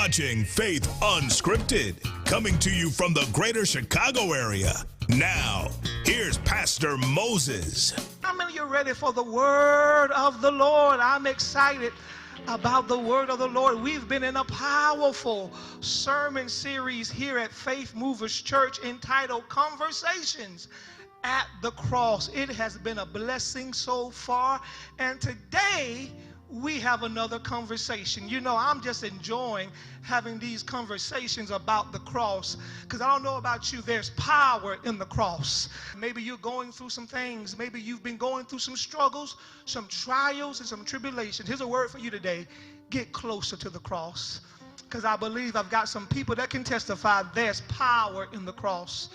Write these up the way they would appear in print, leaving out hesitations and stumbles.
watching Faith Unscripted, coming to you from the greater Chicago area. Now, here's Pastor Moses. How many of you are ready for the word of the Lord? I'm excited about the word of the Lord. We've been in a powerful sermon series here at Faith Movers Church entitled Conversations at the Cross. It has been a blessing so far, and today we have another conversation. You know, I'm just enjoying having these conversations about the cross because I don't know about you, there's power in the cross. Maybe you're going through some things. Maybe you've been going through some struggles, some trials, and some tribulations. Here's a word for you today. Get closer to the cross, because I believe I've got some people that can testify there's power in the cross.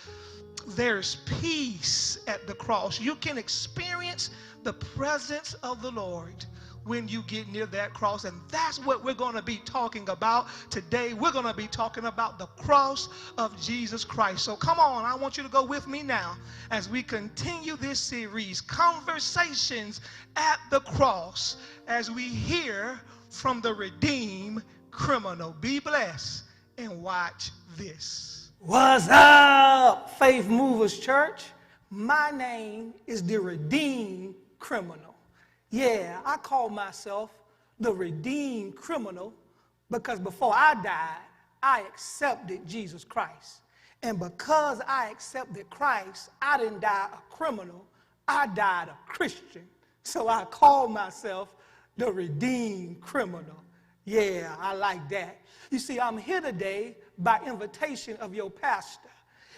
There's peace at the cross. You can experience the presence of the Lord when you get near that cross, and that's what we're going to be talking about today. We're going to be talking about the cross of Jesus Christ. So come on, I want you to go with me now as we continue this series, Conversations at the Cross, as we hear from the redeemed criminal. Be blessed and watch this. What's up, Faith Movers Church? My name is the redeemed criminal. Yeah, I call myself the redeemed criminal because before I died, I accepted Jesus Christ. And because I accepted Christ, I didn't die a criminal, I died a Christian. So I call myself the redeemed criminal. Yeah, I like that. You see, I'm here today by invitation of your pastor.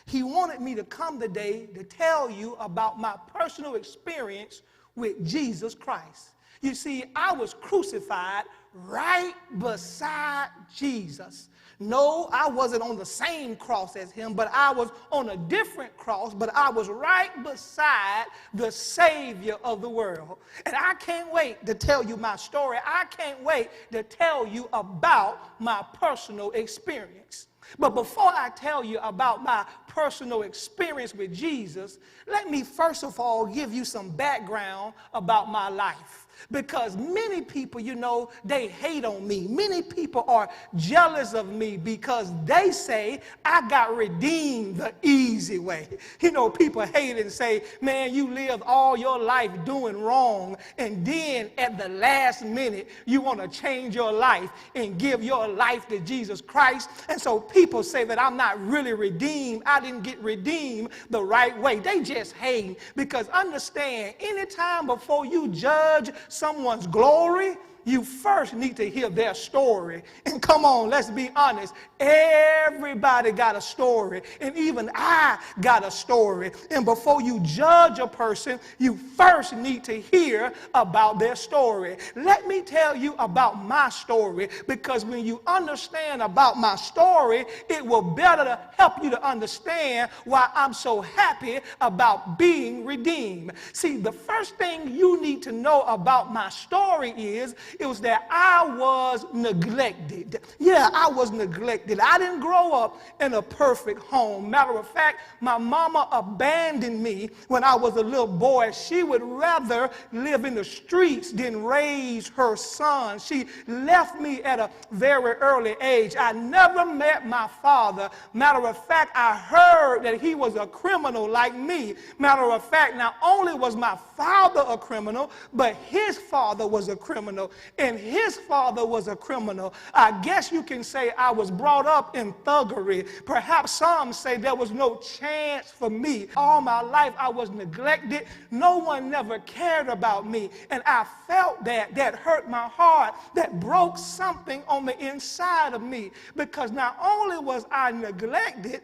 He wanted me to come today to tell you about my personal experience with Jesus Christ. You see, I was crucified right beside Jesus. No, I wasn't on the same cross as him, but I was on a different cross, but I was right beside the Savior of the world. And I can't wait to tell you my story. I can't wait to tell you about my personal experience. But before I tell you about my personal experience with Jesus, let me first of all give you some background about my life. Because many people, you know, they hate on me. Many people are jealous of me because they say I got redeemed the easy way. You know, people hate and say, man, you lived all your life doing wrong, and then at the last minute, you want to change your life and give your life to Jesus Christ. And so people say that I'm not really redeemed. I didn't get redeemed the right way. They just hate, because understand, anytime before you judge someone's glory, you first need to hear their story. And come on, let's be honest. Everybody got a story. And even I got a story. And before you judge a person, you first need to hear about their story. Let me tell you about my story, because when you understand about my story, it will better help you to understand why I'm so happy about being redeemed. See, the first thing you need to know about my story is it was that I was neglected. Yeah, I was neglected. I didn't grow up in a perfect home. Matter of fact, my mama abandoned me when I was a little boy. She would rather live in the streets than raise her son. She left me at a very early age. I never met my father. Matter of fact, I heard that he was a criminal like me. Matter of fact, not only was my father a criminal, but his father was a criminal. And his father was a criminal. I guess you can say I was brought up in thuggery. Perhaps some say there was no chance for me. All my life I was neglected. No one never cared about me. And I felt that hurt my heart. That broke something on the inside of me. Because not only was I neglected,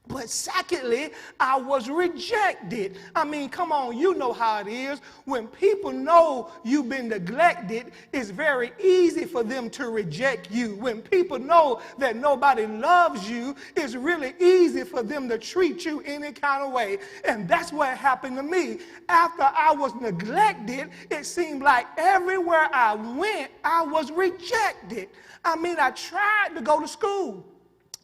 but secondly, I was rejected. I mean, come on, you know how it is. When people know you've been neglected, it's very easy for them to reject you. When people know that nobody loves you, it's really easy for them to treat you any kind of way. And that's what happened to me. After I was neglected, it seemed like everywhere I went, I was rejected. I mean, I tried to go to school.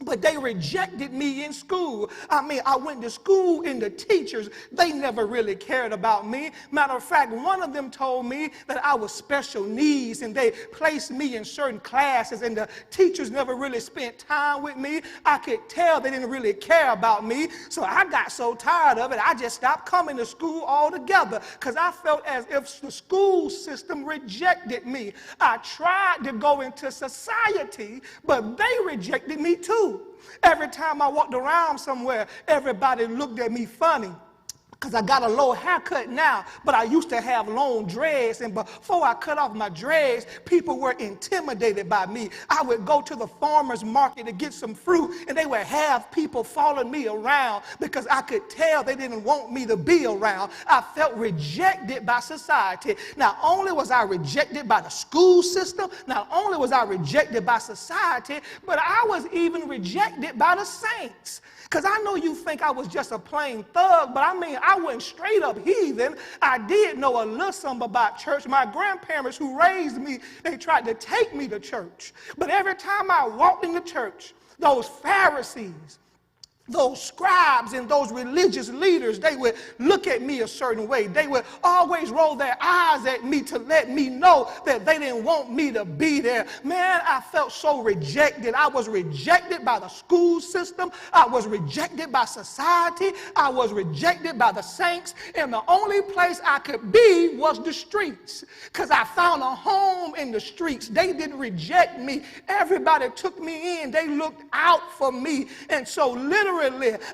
But they rejected me in school. I mean, I went to school and the teachers, they never really cared about me. Matter of fact, one of them told me that I was special needs and they placed me in certain classes and the teachers never really spent time with me. I could tell they didn't really care about me. So I got so tired of it, I just stopped coming to school altogether because I felt as if the school system rejected me. I tried to go into society, but they rejected me too. Every time I walked around somewhere, everybody looked at me funny. Because I got a low haircut now, but I used to have long dreads, and before I cut off my dreads, people were intimidated by me. I would go to the farmer's market to get some fruit, and they would have people following me around because I could tell they didn't want me to be around. I felt rejected by society. Not only was I rejected by the school system, not only was I rejected by society, but I was even rejected by the saints. Because I know you think I was just a plain thug, but I mean, I wasn't straight up heathen. I did know a little something about church. My grandparents who raised me, they tried to take me to church. But every time I walked into church, those Pharisees, those scribes and those religious leaders, they would look at me a certain way. They would always roll their eyes at me to let me know that they didn't want me to be there. Man, I felt so rejected. I was rejected by the school system. I was rejected by society. I was rejected by the saints. And the only place I could be was the streets, because I found a home in the streets. They didn't reject me. Everybody took me in. They looked out for me. And so literally,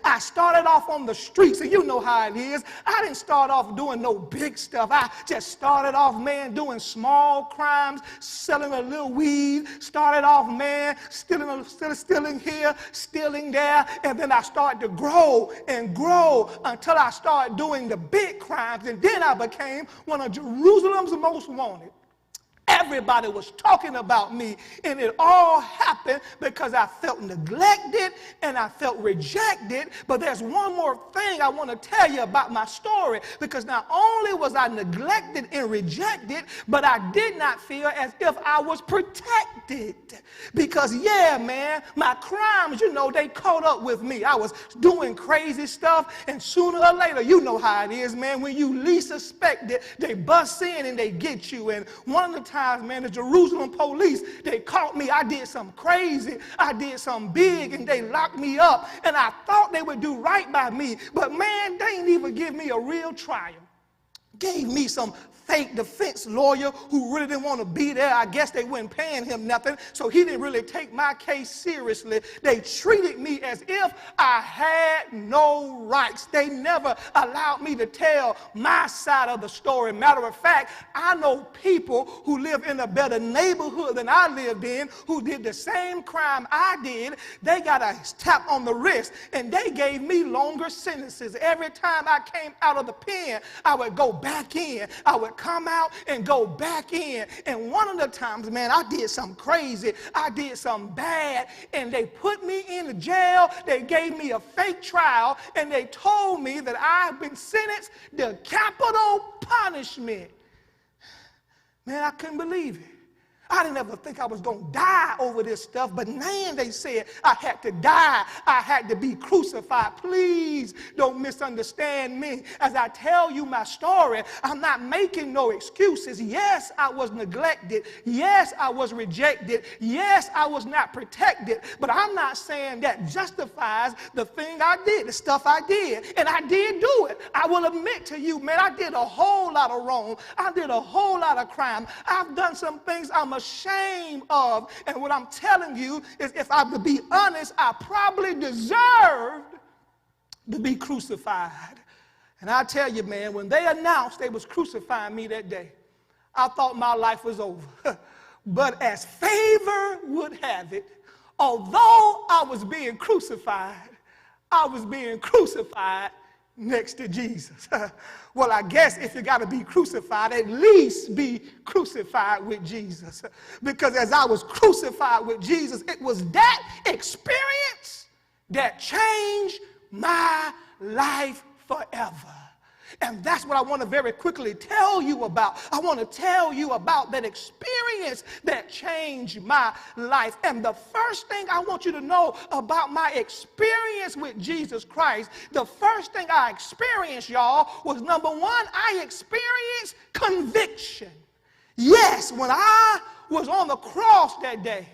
I started off on the streets, and you know how it is. I didn't start off doing no big stuff. I just started off, man, doing small crimes, selling a little weed. Started off, man, stealing here, stealing there, and then I started to grow and grow until I started doing the big crimes, and then I became one of Jerusalem's most wanted. Everybody was talking about me, and it all happened because I felt neglected and I felt rejected. But there's one more thing I want to tell you about my story, because not only was I neglected and rejected, but I did not feel as if I was protected. Because, yeah, man, my crimes, you know, they caught up with me. I was doing crazy stuff, and sooner or later, you know how it is, man, when you least suspect it, they bust in and they get you. And one of the times, man, the Jerusalem police, they caught me. I did something crazy. I did something big, and they locked me up. And I thought they would do right by me. But, man, they didn't even give me a real trial. Gave me some fake defense lawyer who really didn't want to be there. I guess they weren't paying him nothing, so he didn't really take my case seriously. They treated me as if I had no rights. They never allowed me to tell my side of the story. Matter of fact, I know people who live in a better neighborhood than I lived in who did the same crime I did. They got a tap on the wrist, and they gave me longer sentences. Every time I came out of the pen, I would go back in. I would come out and go back in. And one of the times, man, I did something crazy. I did something bad, and they put me in the jail. They gave me a fake trial, and they told me that I've been sentenced to capital punishment. Man, I couldn't believe it. I didn't ever think I was going to die over this stuff, but man, they said I had to die. I had to be crucified. Please don't misunderstand me. As I tell you my story, I'm not making no excuses. Yes, I was neglected. Yes, I was rejected. Yes, I was not protected, but I'm not saying that justifies the thing I did, the stuff I did, and I did do it. I will admit to you, man, I did a whole lot of wrong. I did a whole lot of crime. I've done some things I'm ashamed of, and what I'm telling you is, if I would be honest, I probably deserved to be crucified. And I tell you, man, when they announced they was crucifying me that day, I thought my life was over. But as favor would have it, although I was being crucified, I was being crucified next to Jesus. Well, I guess if you got to be crucified, at least be crucified with Jesus. Because as I was crucified with Jesus, it was that experience that changed my life forever. And that's what I want to very quickly tell you about. I want to tell you about that experience that changed my life. And the first thing I want you to know about my experience with Jesus Christ, the first thing I experienced, y'all, was number one, I experienced conviction. Yes, when I was on the cross that day,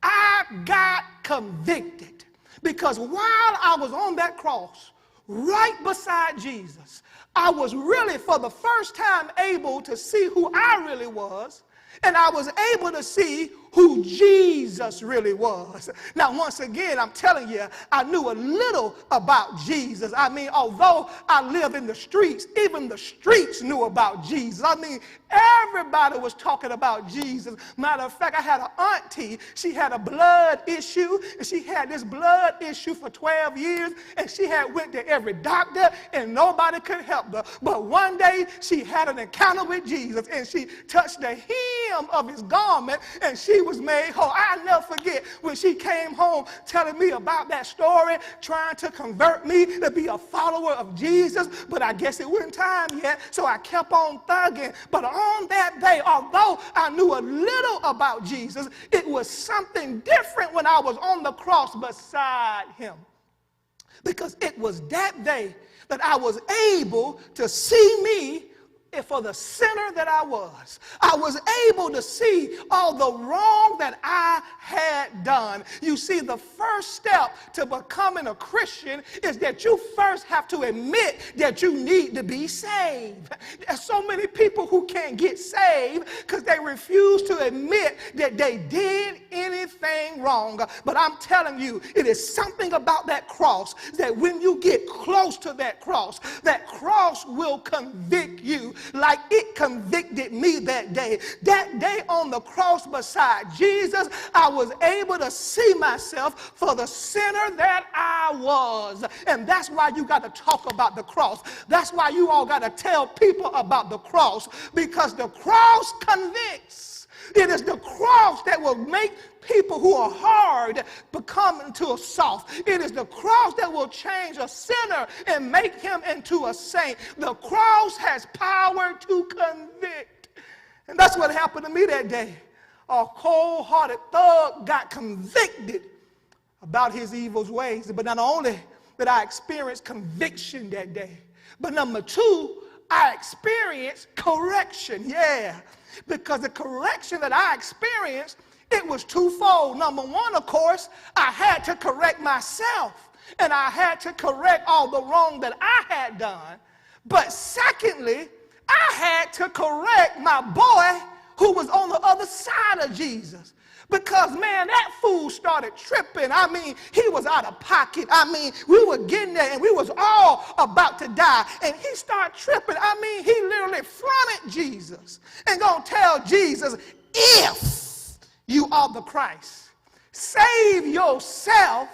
I got convicted. Because while I was on that cross, right beside Jesus, I was really for the first time able to see who I really was, and I was able to see who Jesus really was. Now, once again, I'm telling you, I knew a little about Jesus. I mean, although I live in the streets, even the streets knew about Jesus. I mean, everybody was talking about Jesus. Matter of fact, I had an auntie. She had a blood issue, and she had this blood issue for 12 years, and she had went to every doctor, and nobody could help her. But one day, she had an encounter with Jesus, and she touched the hem of his garment, and she was made whole. I'll never forget when she came home telling me about that story, trying to convert me to be a follower of Jesus, but I guess it wasn't time yet, so I kept on thugging. But on that day, although I knew a little about Jesus, it was something different when I was on the cross beside him. Because it was that day that I was able to see me for the sinner that I was. I was able to see all the wrong that I had done. You see, the first step to becoming a Christian is that you first have to admit that you need to be saved. There's so many people who can't get saved because they refuse to admit that they did anything wrong. But I'm telling you, it is something about that cross that when you get close to that cross will convict you like it convicted me that day. That day on the cross beside Jesus, I was able to see myself for the sinner that I was. And that's why you got to talk about the cross. That's why you all got to tell people about the cross, because the cross convicts. It is the cross that will make people who are hard become into a soft. It is the cross that will change a sinner and make him into a saint. The cross has power to convict. And that's what happened to me that day. A cold-hearted thug got convicted about his evil ways. But not only did I experience conviction that day, but number two, I experienced correction. Yeah, because the correction that I experienced, it was twofold. Number one, of course, I had to correct myself, and I had to correct all the wrong that I had done. But secondly, I had to correct my boy who was on the other side of Jesus. Because, man, that fool started tripping. I mean, he was out of pocket. I mean, we were getting there, and we was all about to die. And he started tripping. I mean, he literally fronted Jesus and gonna tell Jesus, if you are the Christ, save yourself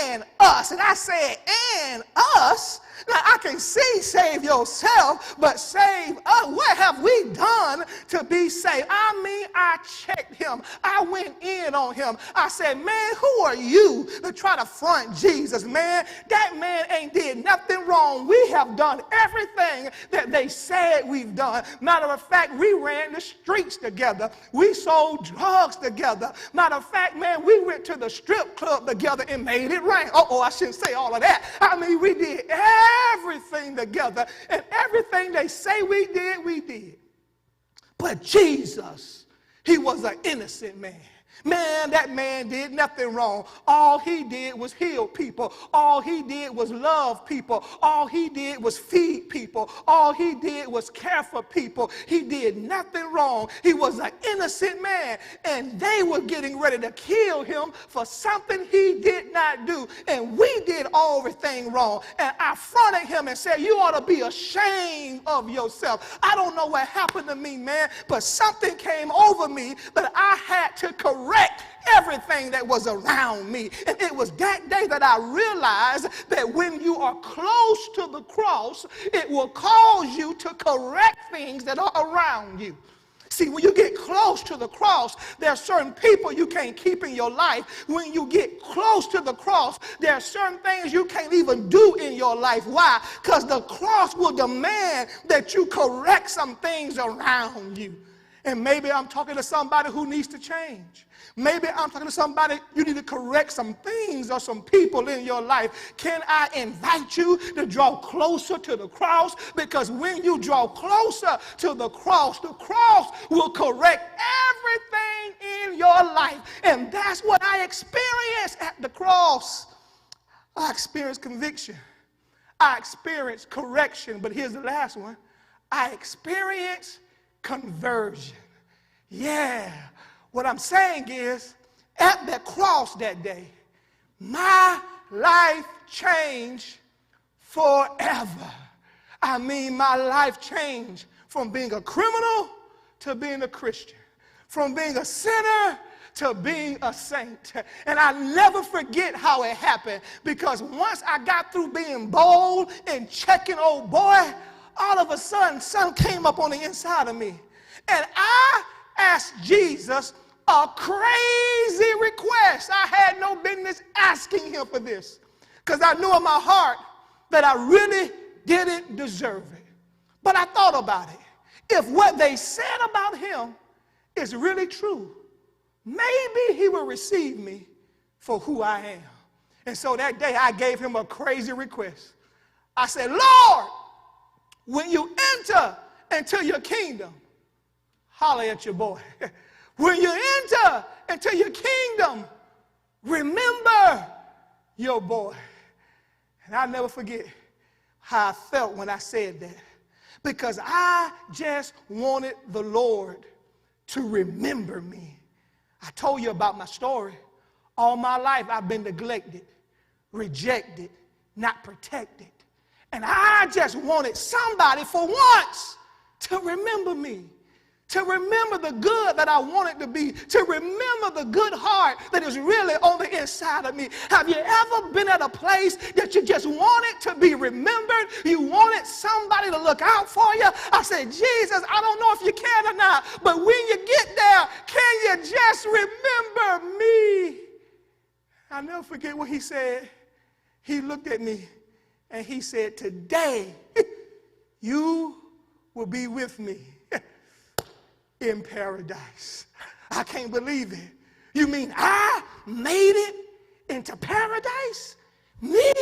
and us. And I said, and us? Now, I can see save yourself, but save us. What have we done to be saved? I mean, I checked him. I went in on him. I said, man, who are you to try to front Jesus, man? That man ain't did nothing wrong. We have done everything that they said we've done. Matter of fact, we ran the streets together. We sold drugs together. Matter of fact, man, we went to the strip club together and made it rain. Uh-oh, I shouldn't say all of that. I mean, we did everything together, and everything they say we did, we did. But Jesus, he was an innocent man. Man, that man did nothing wrong. All he did was heal people. All he did was love people. All he did was feed people. All he did was care for people. He did nothing wrong. He was an innocent man, and they were getting ready to kill him for something he did not do. And we did everything wrong. And I fronted him and said, you ought to be ashamed of yourself. I don't know what happened to me, man, but something came over me that I had to correct everything that was around me. And it was that day that I realized that when you are close to the cross, it will cause you to correct things that are around you. See, when you get close to the cross, there are certain people you can't keep in your life. When you get close to the cross, there are certain things you can't even do in your life. Why? Because the cross will demand that you correct some things around you. And maybe I'm talking to somebody who needs to change. Maybe I'm talking to somebody, you need to correct some things or some people in your life. Can I invite you to draw closer to the cross? Because when you draw closer to the cross will correct everything in your life. And that's what I experienced at the cross. I experienced conviction. I experienced correction. But here's the last one. I experienced conversion. Yeah. What I'm saying is, at the cross that day, my life changed forever. I mean, my life changed from being a criminal to being a Christian, from being a sinner to being a saint. And I never forget how it happened, because once I got through being bold and checking old boy, all of a sudden, something came up on the inside of me. And I asked Jesus a crazy request. I had no business asking him for this, because I knew in my heart that I really didn't deserve it. But I thought about it. If what they said about him is really true, maybe he will receive me for who I am. And so that day I gave him a crazy request. I said, Lord, when you enter into your kingdom, holler at your boy. When you enter into your kingdom, remember your boy. And I'll never forget how I felt when I said that, because I just wanted the Lord to remember me. I told you about my story. All my life I've been neglected, rejected, not protected. And I just wanted somebody for once to remember me, to remember the good that I wanted to be, to remember the good heart that is really on the inside of me. Have you ever been at a place that you just wanted to be remembered? You wanted somebody to look out for you? I said, Jesus, I don't know if you can or not, but when you get there, can you just remember me? I'll never forget what he said. He looked at me and he said, today you will be with me in paradise. I can't believe it. You mean I made it into paradise? Me?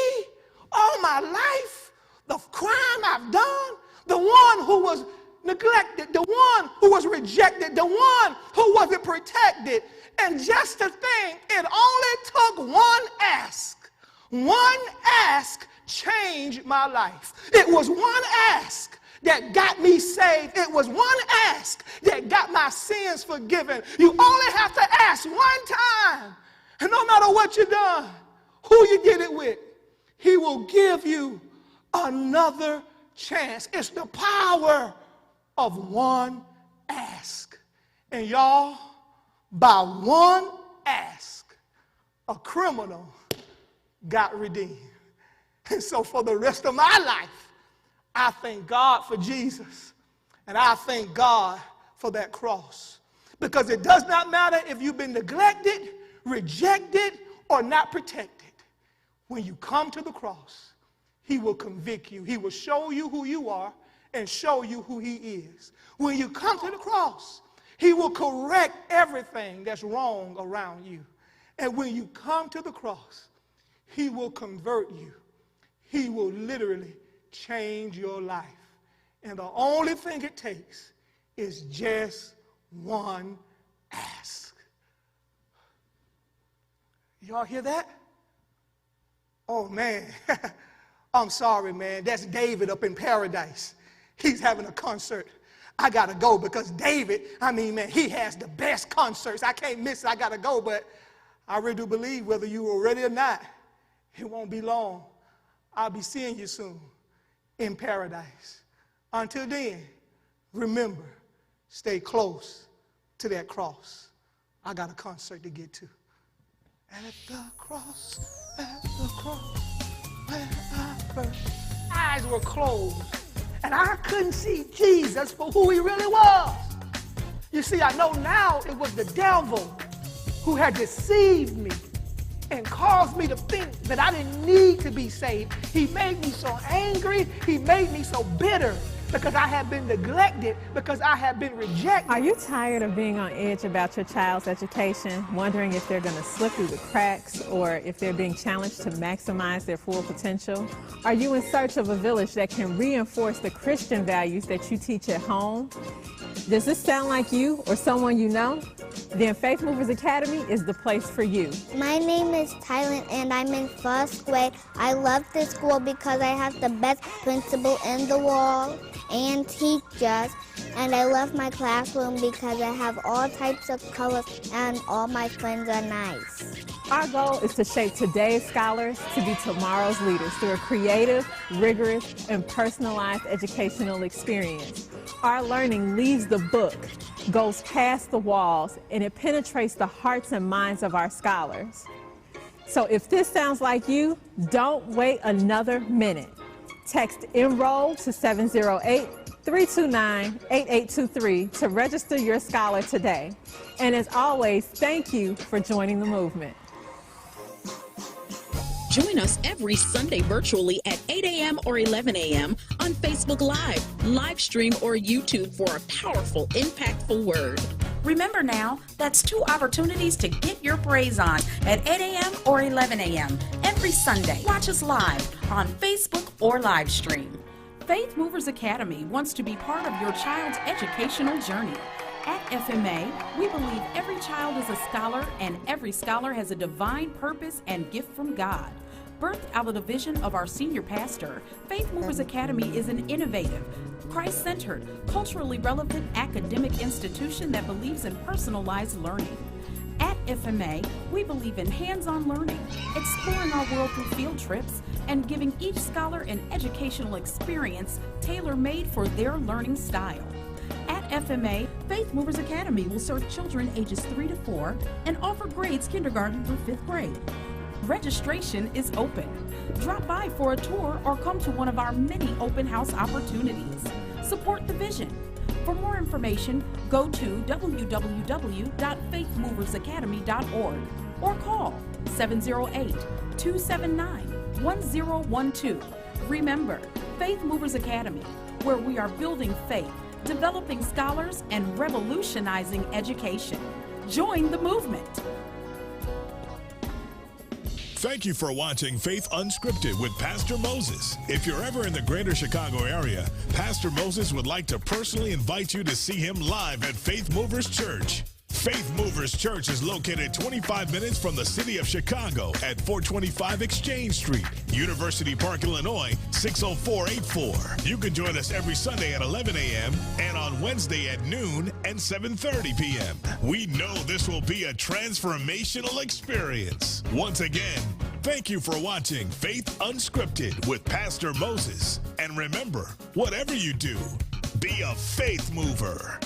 All my life? The crime I've done? The one who was neglected, the one who was rejected, the one who wasn't protected. And just to think, it only took one ask. One ask changed my life. It was one ask that got me saved. It was one ask that got my sins forgiven. You only have to ask one time. And no matter what you've done, who you did it with, he will give you another chance. It's the power of one ask. And y'all, by one ask, a criminal got redeemed. And so for the rest of my life, I thank God for Jesus, and I thank God for that cross. Because it does not matter if you've been neglected, rejected, or not protected. When you come to the cross, he will convict you. He will show you who you are and show you who he is. When you come to the cross, he will correct everything that's wrong around you. And when you come to the cross, he will convert you. He will literally change your life. And the only thing it takes is just one ask. Y'all hear that? Oh, man. I'm sorry, man. That's David up in paradise. He's having a concert. I got to go because David, he has the best concerts. I can't miss it. I got to go. But I really do believe, whether you are ready or not, it won't be long. I'll be seeing you soon in paradise. Until then, remember, stay close to that cross. I got a concert to get to. At the cross, where I first. Eyes were closed, and I couldn't see Jesus for who he really was. You see, I know now it was the devil who had deceived me and caused me to think that I didn't need to be saved. He made me so angry. He made me so bitter because I had been neglected, because I had been rejected. Are you tired of being on edge about your child's education, wondering if they're going to slip through the cracks or if they're being challenged to maximize their full potential? Are you in search of a village that can reinforce the Christian values that you teach at home? Does this sound like you or someone you know? Then Faith Movers Academy is the place for you. My name is Tylen and I'm in first grade. I love this school because I have the best principal in the world and teachers. And I love my classroom because I have all types of colors and all my friends are nice. Our goal is to shape today's scholars to be tomorrow's leaders through a creative, rigorous, and personalized educational experience. Our learning leaves the book, goes past the walls, and it penetrates the hearts and minds of our scholars. So if this sounds like you, don't wait another minute. Text enroll to 708-329-8823 to register your scholar today. And as always, thank you for joining the movement. Join us every Sunday virtually at 8 a.m. or 11 a.m. on Facebook Live, live stream, or YouTube for a powerful, impactful word. Remember now, that's 2 opportunities to get your praise on at 8 a.m. or 11 a.m. every Sunday. Watch us live on Facebook or live stream. Faith Movers Academy wants to be part of your child's educational journey. At FMA, we believe every child is a scholar and every scholar has a divine purpose and gift from God. Birthed out of the vision of our senior pastor, Faith Movers Academy is an innovative, Christ-centered, culturally relevant academic institution that believes in personalized learning. At FMA, we believe in hands-on learning, exploring our world through field trips, and giving each scholar an educational experience tailor-made for their learning style. At FMA, Faith Movers Academy will serve children ages 3 to 4 and offer grades kindergarten through 5th grade. Registration is open. Drop by for a tour or come to one of our many open house opportunities. Support the vision. For more information, go to www.faithmoversacademy.org or call 708-279-1012. Remember, Faith Movers Academy, where we are building faith, developing scholars, and revolutionizing education. Join the movement. Thank you for watching Faith Unscripted with Pastor Moses. If you're ever in the greater Chicago area, Pastor Moses would like to personally invite you to see him live at Faith Movers Church. Faith Movers Church is located 25 minutes from the city of Chicago at 425 Exchange Street, University Park, Illinois, 60484. You can join us every Sunday at 11 a.m. and on Wednesday at noon and 7:30 p.m. We know this will be a transformational experience. Once again, thank you for watching Faith Unscripted with Pastor Moses. And remember, whatever you do, be a faith mover.